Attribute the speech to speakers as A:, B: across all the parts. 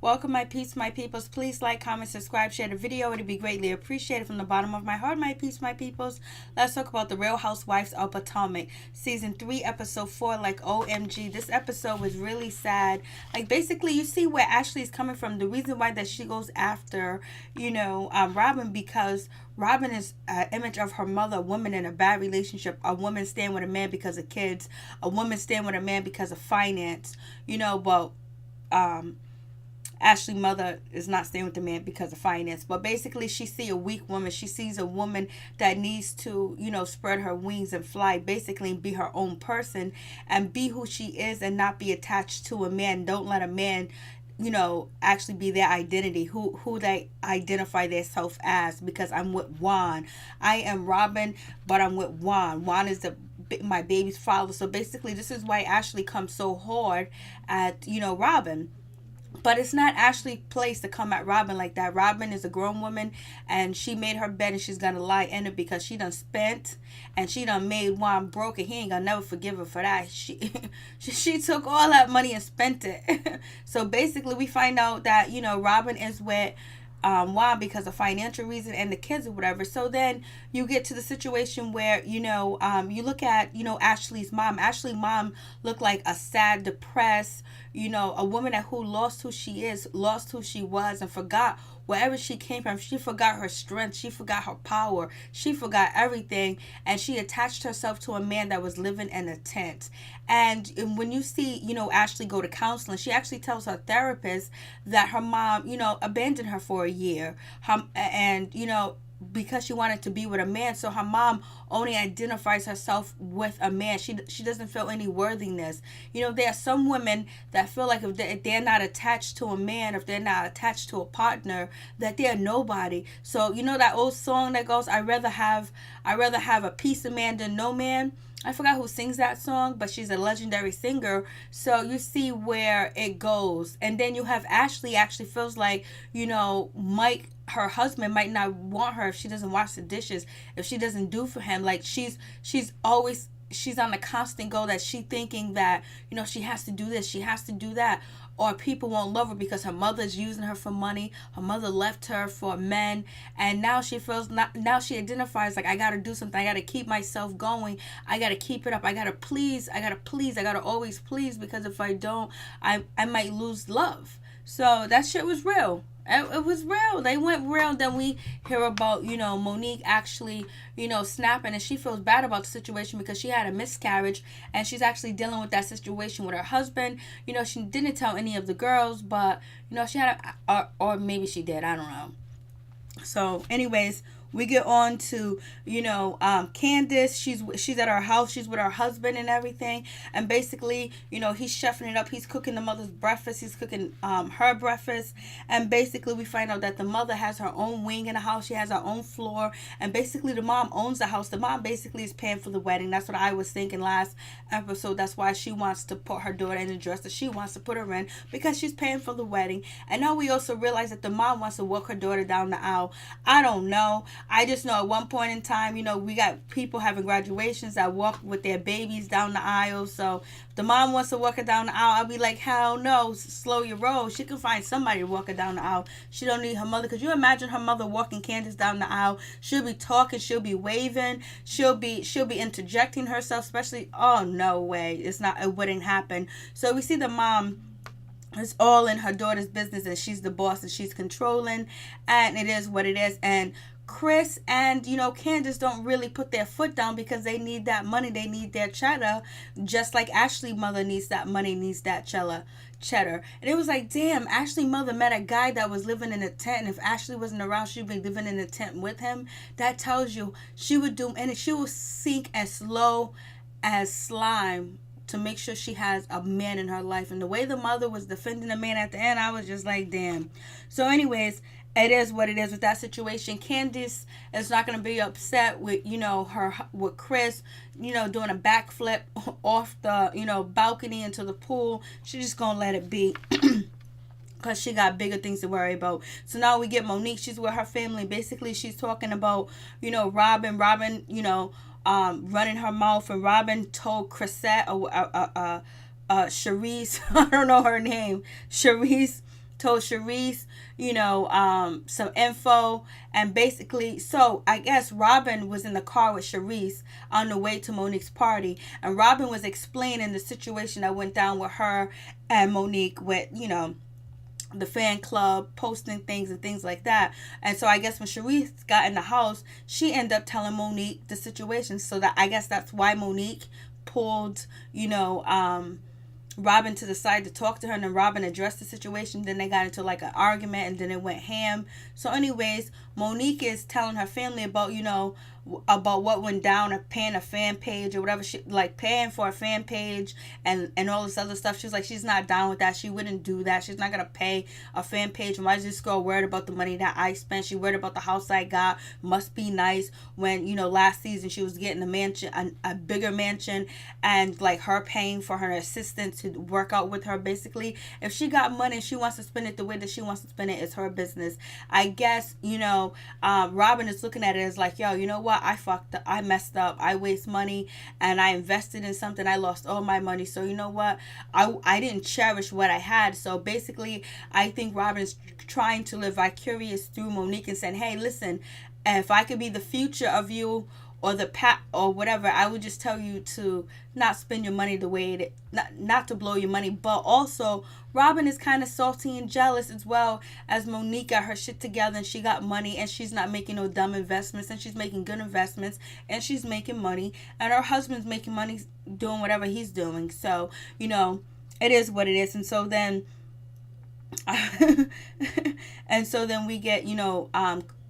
A: Welcome, my peeps, my peoples. Please like, comment, subscribe, share the video. It'd be greatly appreciated from the bottom of my heart, my peeps, my peoples. Let's talk about the Real Housewives of Potomac, season 3, episode 4. Like, OMG, this episode was really sad. Like, basically, you see where Ashley is coming from. The reason why that she goes after, Robyn, because Robyn is an image of her mother, a woman in a bad relationship, a woman staying with a man because of kids, a woman staying with a man because of finance, but Ashley mother is not staying with the man because of finance. But basically she see a weak woman. She sees a woman that needs to, spread her wings and fly, basically, and be her own person and be who she is and not be attached to a man. Don't let a man actually be their identity, who they identify themselves as. Because I'm with Juan. I am Robyn, but I'm with Juan. Juan is my baby's father. So basically this is why Ashley comes so hard at, Robyn. But it's not Ashley's place to come at Robyn like that. Robyn is a grown woman and she made her bed and she's gonna lie in it because she done spent and she done made Juan broke and he ain't gonna never forgive her for that. She took all that money and spent it. So basically we find out that, Robyn is with Juan because of financial reason and the kids or whatever. So then you get to the situation where you look at Ashley's mom. Ashley's mom looked like a sad, depressed, a woman who lost who she is, lost who she was, and forgot wherever she came from. She forgot her strength, she forgot her power, she forgot everything, and she attached herself to a man that was living in a tent. And when you see Ashley go to counseling, she actually tells her therapist that her mom abandoned her for a year, and because she wanted to be with a man. So her mom only identifies herself with a man. She doesn't feel any worthiness. There are some women that feel like if they're not attached to a man, if they're not attached to a partner, that they're nobody. So that old song that goes, I'd rather have a piece of man than no man. I forgot who sings that song, but she's a legendary singer. So you see where it goes. And then you have Ashley actually feels like, Mike, her husband, might not want her if she doesn't wash the dishes, if she doesn't do for him. Like she's on a constant goal that she thinking that, she has to do this, she has to do that, or people won't love her because her mother's using her for money. Her mother left her for men, and now she feels now she identifies like, I gotta do something, I gotta keep myself going, I gotta keep it up, I gotta always please, because if I don't, I might lose love. So that shit was real. It was real. They went real. Then we hear about, Monique actually, snapping, and she feels bad about the situation because she had a miscarriage and she's actually dealing with that situation with her husband. She didn't tell any of the girls, but, she had or maybe she did. I don't know. So anyways, we get on to, Candiace. She's at her house. She's with her husband and everything. And basically, he's chefing it up. He's cooking the mother's breakfast. He's cooking her breakfast. And basically, we find out that the mother has her own wing in the house. She has her own floor. And basically, the mom owns the house. The mom basically is paying for the wedding. That's what I was thinking last episode. That's why she wants to put her daughter in the dress that she wants to put her in, because she's paying for the wedding. And now we also realize that the mom wants to walk her daughter down the aisle. I don't know. I just know at one point in time, we got people having graduations that walk with their babies down the aisle. So if the mom wants to walk her down the aisle, I'll be like, hell no, slow your roll. She can find somebody to walk her down the aisle. She don't need her mother. Could you imagine her mother walking Candiace down the aisle? She'll be talking, she'll be waving, she'll be interjecting herself, especially, oh, no way. It wouldn't happen. So we see the mom, it's all in her daughter's business, and she's the boss and she's controlling, and it is what it is. And Chris and Candiace don't really put their foot down because they need that money. They need their cheddar, just like Ashley mother needs that money, needs that cheddar. And it was like, damn, Ashley mother met a guy that was living in a tent, and if Ashley wasn't around, she'd be living in a tent with him. That tells you she would do, and she will sink as low as slime to make sure she has a man in her life. And the way the mother was defending the man at the end, I was just like, damn. So anyways, it is what it is with that situation. Candiace is not going to be upset with, with Chris, doing a backflip off the, balcony into the pool. She's just going to let it be. Because she got bigger things to worry about. So now we get Monique. She's with her family. Basically, she's talking about, Robyn, running her mouth. And Robyn told Chrisette, Charisse, I don't know her name, Charisse, told Sharice, some info. And basically, so I guess Robyn was in the car with Sharice on the way to Monique's party. And Robyn was explaining the situation that went down with her and Monique with, the fan club posting things and things like that. And so I guess when Sharice got in the house, she ended up telling Monique the situation. So that I guess that's why Monique pulled, Robyn to the side to talk to her, and then Robyn addressed the situation. Then they got into like an argument, and then it went ham. So anyways, Monique is telling her family about, about what went down, of paying a fan page or whatever, she like paying for a fan page and all this other stuff. She's like, she's not down with that. She wouldn't do that. She's not gonna pay a fan page. Why is this girl worried about the money that I spent? She worried about the house I got. Must be nice when, last season she was getting a mansion, a bigger mansion, and like her paying for her assistant to work out with her. Basically, if she got money and she wants to spend it the way that she wants to spend it, it's her business. I guess, Robyn is looking at it as like, yo, you know what? I fucked up. I messed up. I waste money and I invested in something. I lost all my money. So you know what? I didn't cherish what I had. So basically, I think Robyn's trying to live vicarious through Monique and saying, hey, listen, if I could be the future of you or the or whatever, I would just tell you to not spend your money the way it, not to blow your money. But also, Robyn is kind of salty and jealous as well, as Monique got her shit together and she got money and she's not making no dumb investments, and she's making good investments and she's making money, and her husband's making money doing whatever he's doing. So it is what it is. And so then we get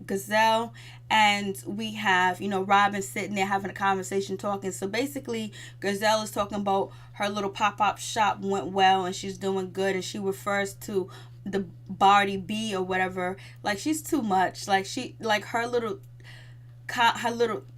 A: Gizelle, and we have Robyn sitting there having a conversation, talking. So basically, Gizelle is talking about her little pop-up shop went well and she's doing good, and she refers to the Barty B or whatever. Like, she's too much. Like, she, like, her little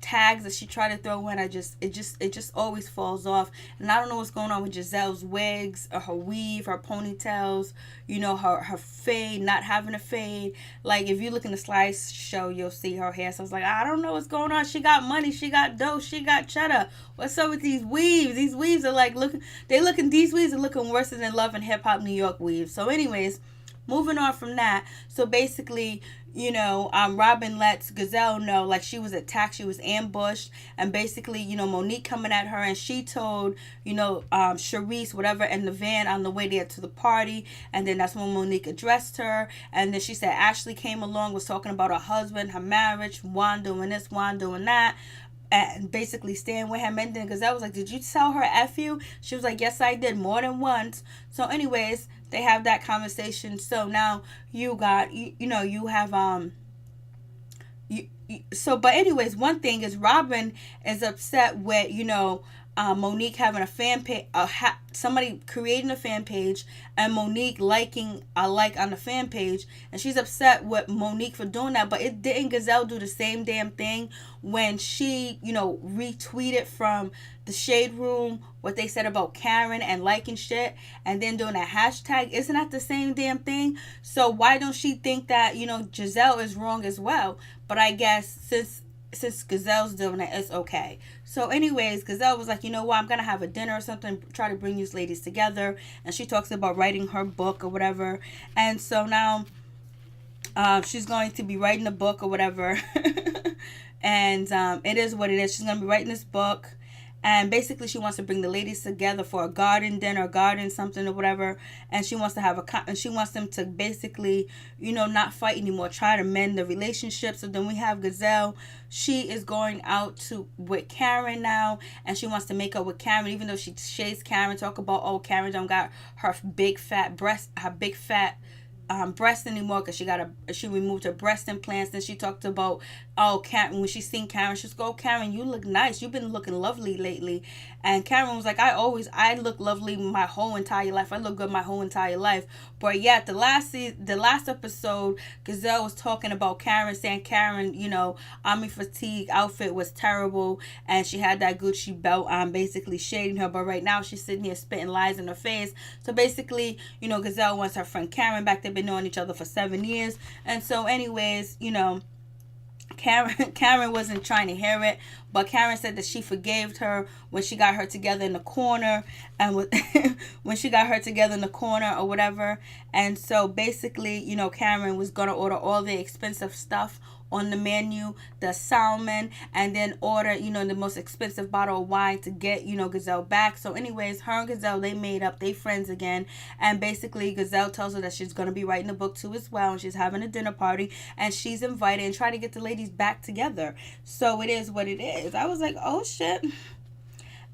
A: tags that she tried to throw in, it just always falls off. And I don't know what's going on with Gizelle's wigs or her weave, her ponytails, her fade, not having a fade. Like, if you look in the slideshow, you'll see her hair. So I was like, I don't know what's going on. She got money, she got dough, she got cheddar. What's up with these weaves? These weaves are like, these weaves are looking worse than Love and Hip Hop New York weaves. So anyways, moving on from that. So basically, Robyn lets Gizelle know, like, she was attacked, she was ambushed, and basically, Monique coming at her, and she told, Sharice, whatever, in the van on the way there to the party. And then that's when Monique addressed her, and then she said Ashley came along, was talking about her husband, her marriage, Juan doing this, Juan doing that, and basically staying with him. And then Gizelle was like, did you tell her F you? She was like, yes, I did, more than once. So anyways, they have that conversation. So now you got, you have, but anyways, one thing is Robyn is upset with, Monique having a fan page, somebody creating a fan page, and Monique liking a like on the fan page, and she's upset with Monique for doing that. But it didn't Gizelle do the same damn thing when she, retweeted from the Shade Room what they said about Karen and liking shit and then doing a hashtag? Isn't that the same damn thing? So why don't she think that, Gizelle is wrong as well? But I guess since Gizelle's doing it, it's okay. So anyways, Gizelle was like, you know what, I'm going to have a dinner or something, try to bring these ladies together. And she talks about writing her book or whatever. And so now she's going to be writing a book or whatever. And it is what it is. She's going to be writing this book. And basically, she wants to bring the ladies together for a garden dinner, garden something or whatever. And she wants to have and she wants them to basically, not fight anymore, try to mend the relationship. So then we have Gizelle. She is going out with Karen now, and she wants to make up with Karen, even though she shades Karen, talk about, oh, Karen don't got her big fat breast anymore because she removed her breast implants. Then she talked about, oh, Karen, when she seen Karen, she's go, oh, Karen, you look nice, you've been looking lovely lately. And Karen was like, I look lovely my whole entire life, I look good my whole entire life. But yeah, the last episode, Gizelle was talking about Karen, saying Karen, army fatigue outfit was terrible, and she had that Gucci belt on, basically shading her. But right now she's sitting here spitting lies in her face. So basically, Gizelle wants her friend Karen back. They've been knowing each other for 7 years. And so anyways, Karen wasn't trying to hear it, but Karen said that she forgave her when she got her together in the corner, and when she got her together in the corner or whatever. And so basically, Karen was gonna order all the expensive stuff on the menu, the salmon, and then order, the most expensive bottle of wine to get, Gizelle back. So anyways, her and Gizelle, they made up, they friends again. And basically Gizelle tells her that she's going to be writing a book too as well, and she's having a dinner party, and she's invited and try to get the ladies back together. So it is what it is. I was like, oh shit.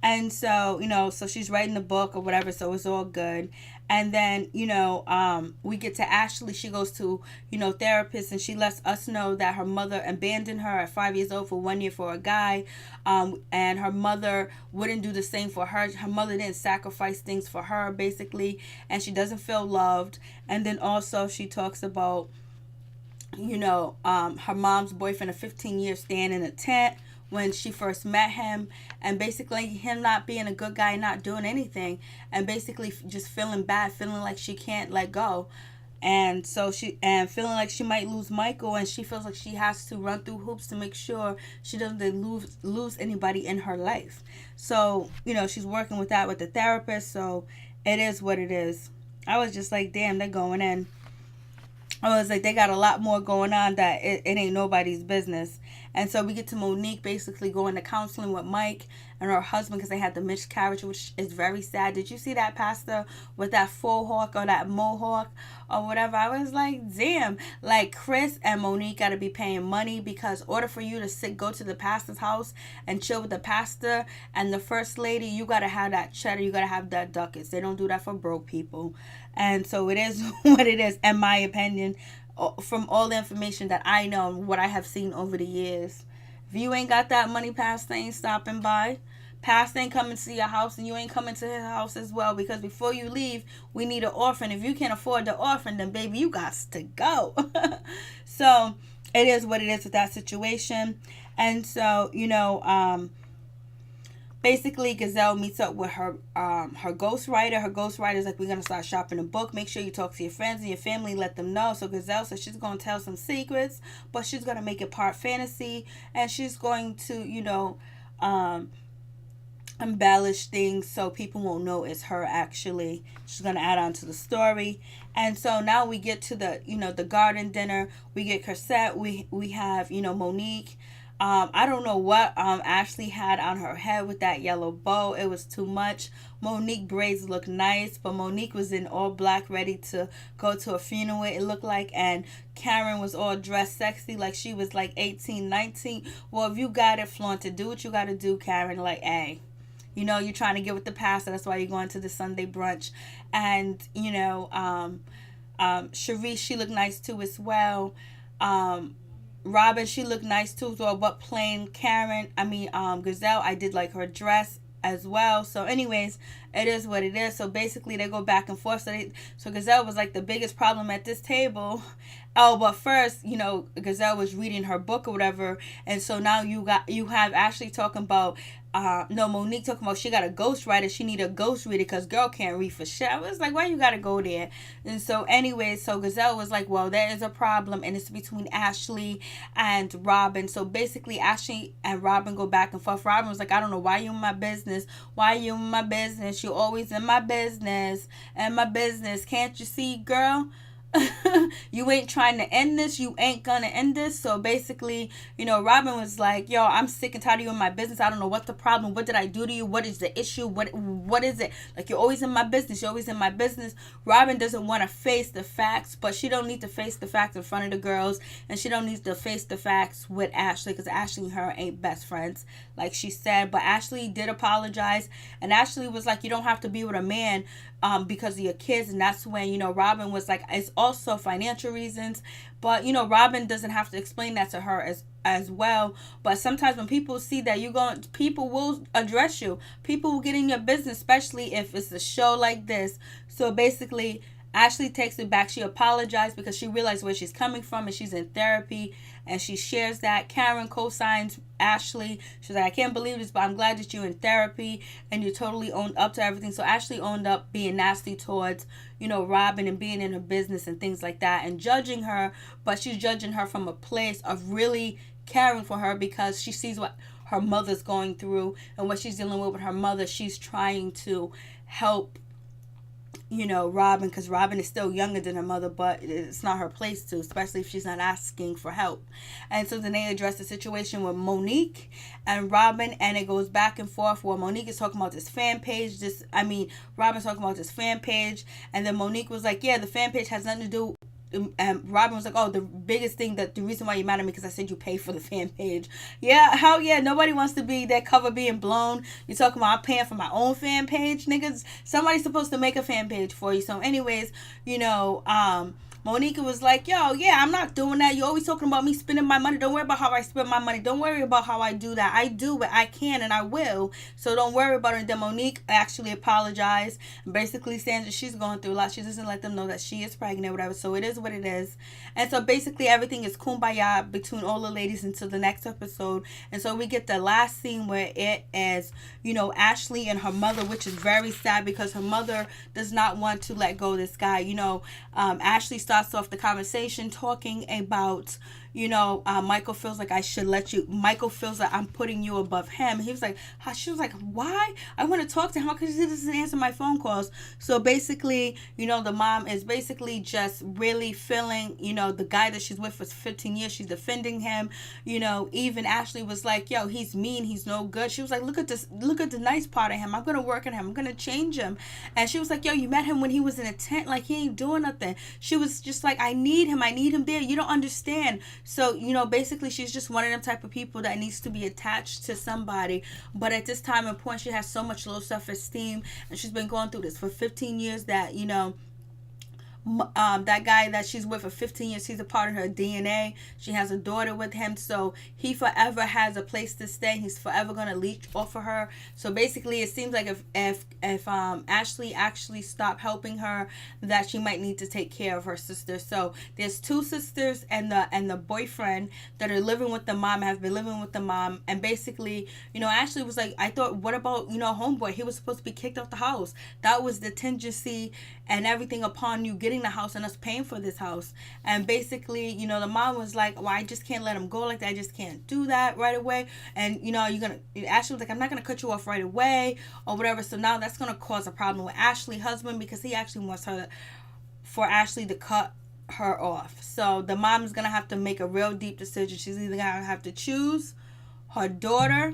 A: And so, so she's writing the book or whatever, so it's all good. And then, we get to Ashley. She goes to, therapist, and she lets us know that her mother abandoned her at 5 years old for 1 year for a guy. And her mother wouldn't do the same for her. Her mother didn't sacrifice things for her, basically, and she doesn't feel loved. And then also she talks about, her mom's boyfriend of 15 years staying in a tent when she first met him, and basically him not being a good guy, not doing anything, and basically just feeling bad, feeling like she can't let go, and so feeling like she might lose Michael, and she feels like she has to run through hoops to make sure she doesn't lose anybody in her life. So she's working with that with the therapist. So it is what it is. I was just like, damn, they're going in. I was like, they got a lot more going on that it ain't nobody's business. And so we get to Monique basically going to counseling with Mike and her husband because they had the miscarriage, which is very sad. Did you see that pastor with that faux hawk or that mohawk or whatever? I was like, damn. Like, Chris and Monique got to be paying money, because in order for you to go to the pastor's house and chill with the pastor and the first lady, you got to have that cheddar. You got to have that ducats. They don't do that for broke people. And so it is what it is, in my opinion, from all the information that I know and what I have seen over the years. If you ain't got that money, Pastor ain't stopping by. Pastor ain't coming to your house, and you ain't coming to his house as well, because before you leave, we need an orphan. If you can't afford the orphan, then baby, you got to go. So it is what it is with that situation. And so, basically Gizelle meets up with her ghostwriter. Her ghostwriter's like, we're going to start shopping a book. Make sure you talk to your friends and your family, let them know. So Gizelle says she's going to tell some secrets, but she's going to make it part fantasy, and she's going to, embellish things so people won't know it's her actually. She's going to add on to the story. And so now we get to the, the garden dinner. We get Corsette. We have, Monique. I don't know what Ashley had on her head with that yellow bow. It was too much. Monique braids look nice, but Monique was in all black, ready to go to a funeral, it looked like. And Karen was all dressed sexy, like she was like 18, 19. Well, if you got it, flaunt it. Do what you got to do, Karen. Like, hey, you're trying to get with the pastor. That's why you're going to the Sunday brunch. And, Sharice, she looked nice too as well. Robyn, she looked nice too as well, but plain. Gizelle, I did like her dress as well. So anyways, it is what it is. So basically they go back and forth. So Gizelle was like the biggest problem at this table. Oh, but first, Gizelle was reading her book or whatever, and so now you have Ashley talking about Monique talking about she got a ghostwriter. She need a ghost reader because girl can't read for shit. I was like, why you gotta go there? And so anyway, so Gizelle was like, well, there is a problem, and it's between Ashley and Robyn. So basically Ashley and Robyn go back and forth. Robyn was like, I don't know why you in my business. Why you in my business? You always in my business. And my business. Can't you see, girl? You ain't trying to end this. You ain't gonna end this. So basically, Robyn was like, yo, I'm sick and tired of you in my business. I don't know what the problem. What did I do to you? What is the issue? What is it? Like, you're always in my business. You're always in my business. Robyn doesn't want to face the facts, but she don't need to face the facts in front of the girls, and she don't need to face the facts with Ashley, because Ashley and her ain't best friends, like she said. But Ashley did apologize, and Ashley was like, you don't have to be with a man because of your kids. And that's when, Robyn was like, it's also financial reasons. But, Robyn doesn't have to explain that to her as well. But sometimes when people see that people will address you. People will get in your business, especially if it's a show like this. So basically, Ashley takes it back. She apologized because she realized where she's coming from, and she's in therapy, and she shares that. Karen co-signs Ashley. She's like, I can't believe this, but I'm glad that you're in therapy and you totally owned up to everything. So Ashley owned up being nasty towards, Robyn, and being in her business and things like that, and judging her, but she's judging her from a place of really caring for her because she sees what her mother's going through and what she's dealing with her mother. She's trying to help, Robyn, because Robyn is still younger than her mother, but it's not her place to, especially if she's not asking for help. And so then they address the situation with Monique and Robyn, and it goes back and forth where Monique is talking about this fan page. Robyn's talking about this fan page, and then Monique was like, yeah, the fan page has nothing to do. And Robyn was like, oh, the biggest thing, that the reason why you're mad at me because I said you pay for the fan page. Yeah, hell yeah, nobody wants to be that cover being blown. You're talking about I'm paying for my own fan page, niggas. Somebody's supposed to make a fan page for you. So anyways, Monique was like, yo, yeah, I'm not doing that. You're always talking about me spending my money. Don't worry about how I spend my money. Don't worry about how I do that. I do it. I can and I will. So don't worry about it. And then Monique actually apologized. Basically saying that she's going through a lot. She doesn't let them know that she is pregnant or whatever. So it is what it is. And so basically everything is kumbaya between all the ladies until the next episode. And so we get the last scene where it is, Ashley and her mother, which is very sad because her mother does not want to let go of this guy. Ashley starts off the conversation talking about, Michael feels like I should let you. Michael feels like I'm putting you above him. He was like, she was like, why? I want to talk to him because he doesn't answer my phone calls. So basically, the mom is basically just really feeling, the guy that she's with for 15 years, she's defending him. Even Ashley was like, yo, he's mean. He's no good. She was like, look at the nice part of him. I'm going to work on him. I'm going to change him. And she was like, yo, you met him when he was in a tent. Like, he ain't doing nothing. She was just like, I need him there. You don't understand. So, basically she's just one of them type of people that needs to be attached to somebody. But at this time and point, she has so much low self-esteem, and she's been going through this for 15 years that, that guy that she's with for 15 years, he's a part of her DNA. She has a daughter with him, so he forever has a place to stay. He's forever gonna leech off of her. So basically, it seems like if Ashley actually stopped helping her, that she might need to take care of her sister. So there's two sisters and the boyfriend that are living with the mom, have been living with the mom, and basically, Ashley was like, I thought, what about homeboy? He was supposed to be kicked out the house. That was the contingency and everything upon you getting the house and us paying for this house. And basically, the mom was like, well, I just can't let him go like that. I just can't do that right away. And Ashley was like, I'm not gonna cut you off right away or whatever. So now that's gonna cause a problem with Ashley's husband because he actually wants for Ashley to cut her off. So the mom is gonna have to make a real deep decision. She's either gonna have to choose her daughter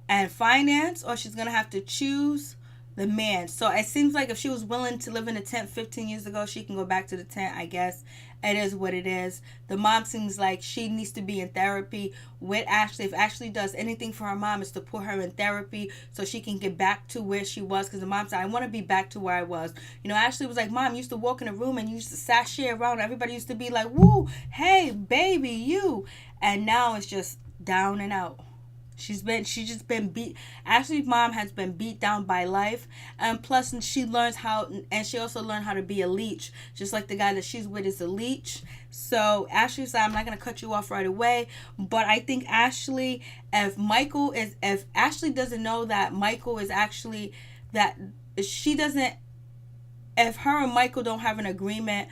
A: and finance, or she's gonna have to choose the man. So it seems like if she was willing to live in a tent 15 years ago, she can go back to the tent, I guess. It is what it is. The mom seems like she needs to be in therapy with Ashley. If Ashley does anything for her mom, is to put her in therapy so she can get back to where she was. Because the mom said, I want to be back to where I was. Ashley was like, Mom, you used to walk in a room and you used to sashay around. Everybody used to be like, woo, hey, baby, you. And now it's just down and out. She's just been beat. Ashley's mom has been beat down by life, and plus she also learned how to be a leech, just like the guy that she's with is a leech. So Ashley said, I'm not gonna cut you off right away, but I think Ashley, if Ashley doesn't know that Michael is actually, that she doesn't, if her and Michael don't have an agreement,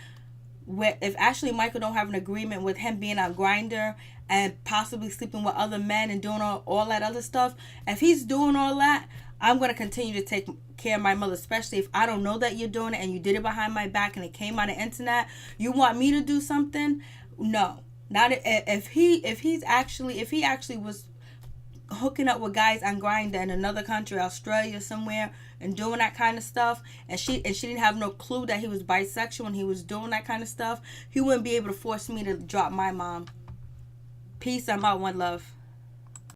A: if Ashley and Michael don't have an agreement with him being on Grindr and possibly sleeping with other men and doing all that other stuff, if he's doing all that, I'm going to continue to take care of my mother, especially if I don't know that you're doing it and you did it behind my back and it came on the internet. You want me to do something? No. Not if he actually was hooking up with guys on Grindr in another country, Australia somewhere, and doing that kind of stuff, and she didn't have no clue that he was bisexual and he was doing that kind of stuff, he wouldn't be able to force me to drop my mom. Peace. I'm out. One love.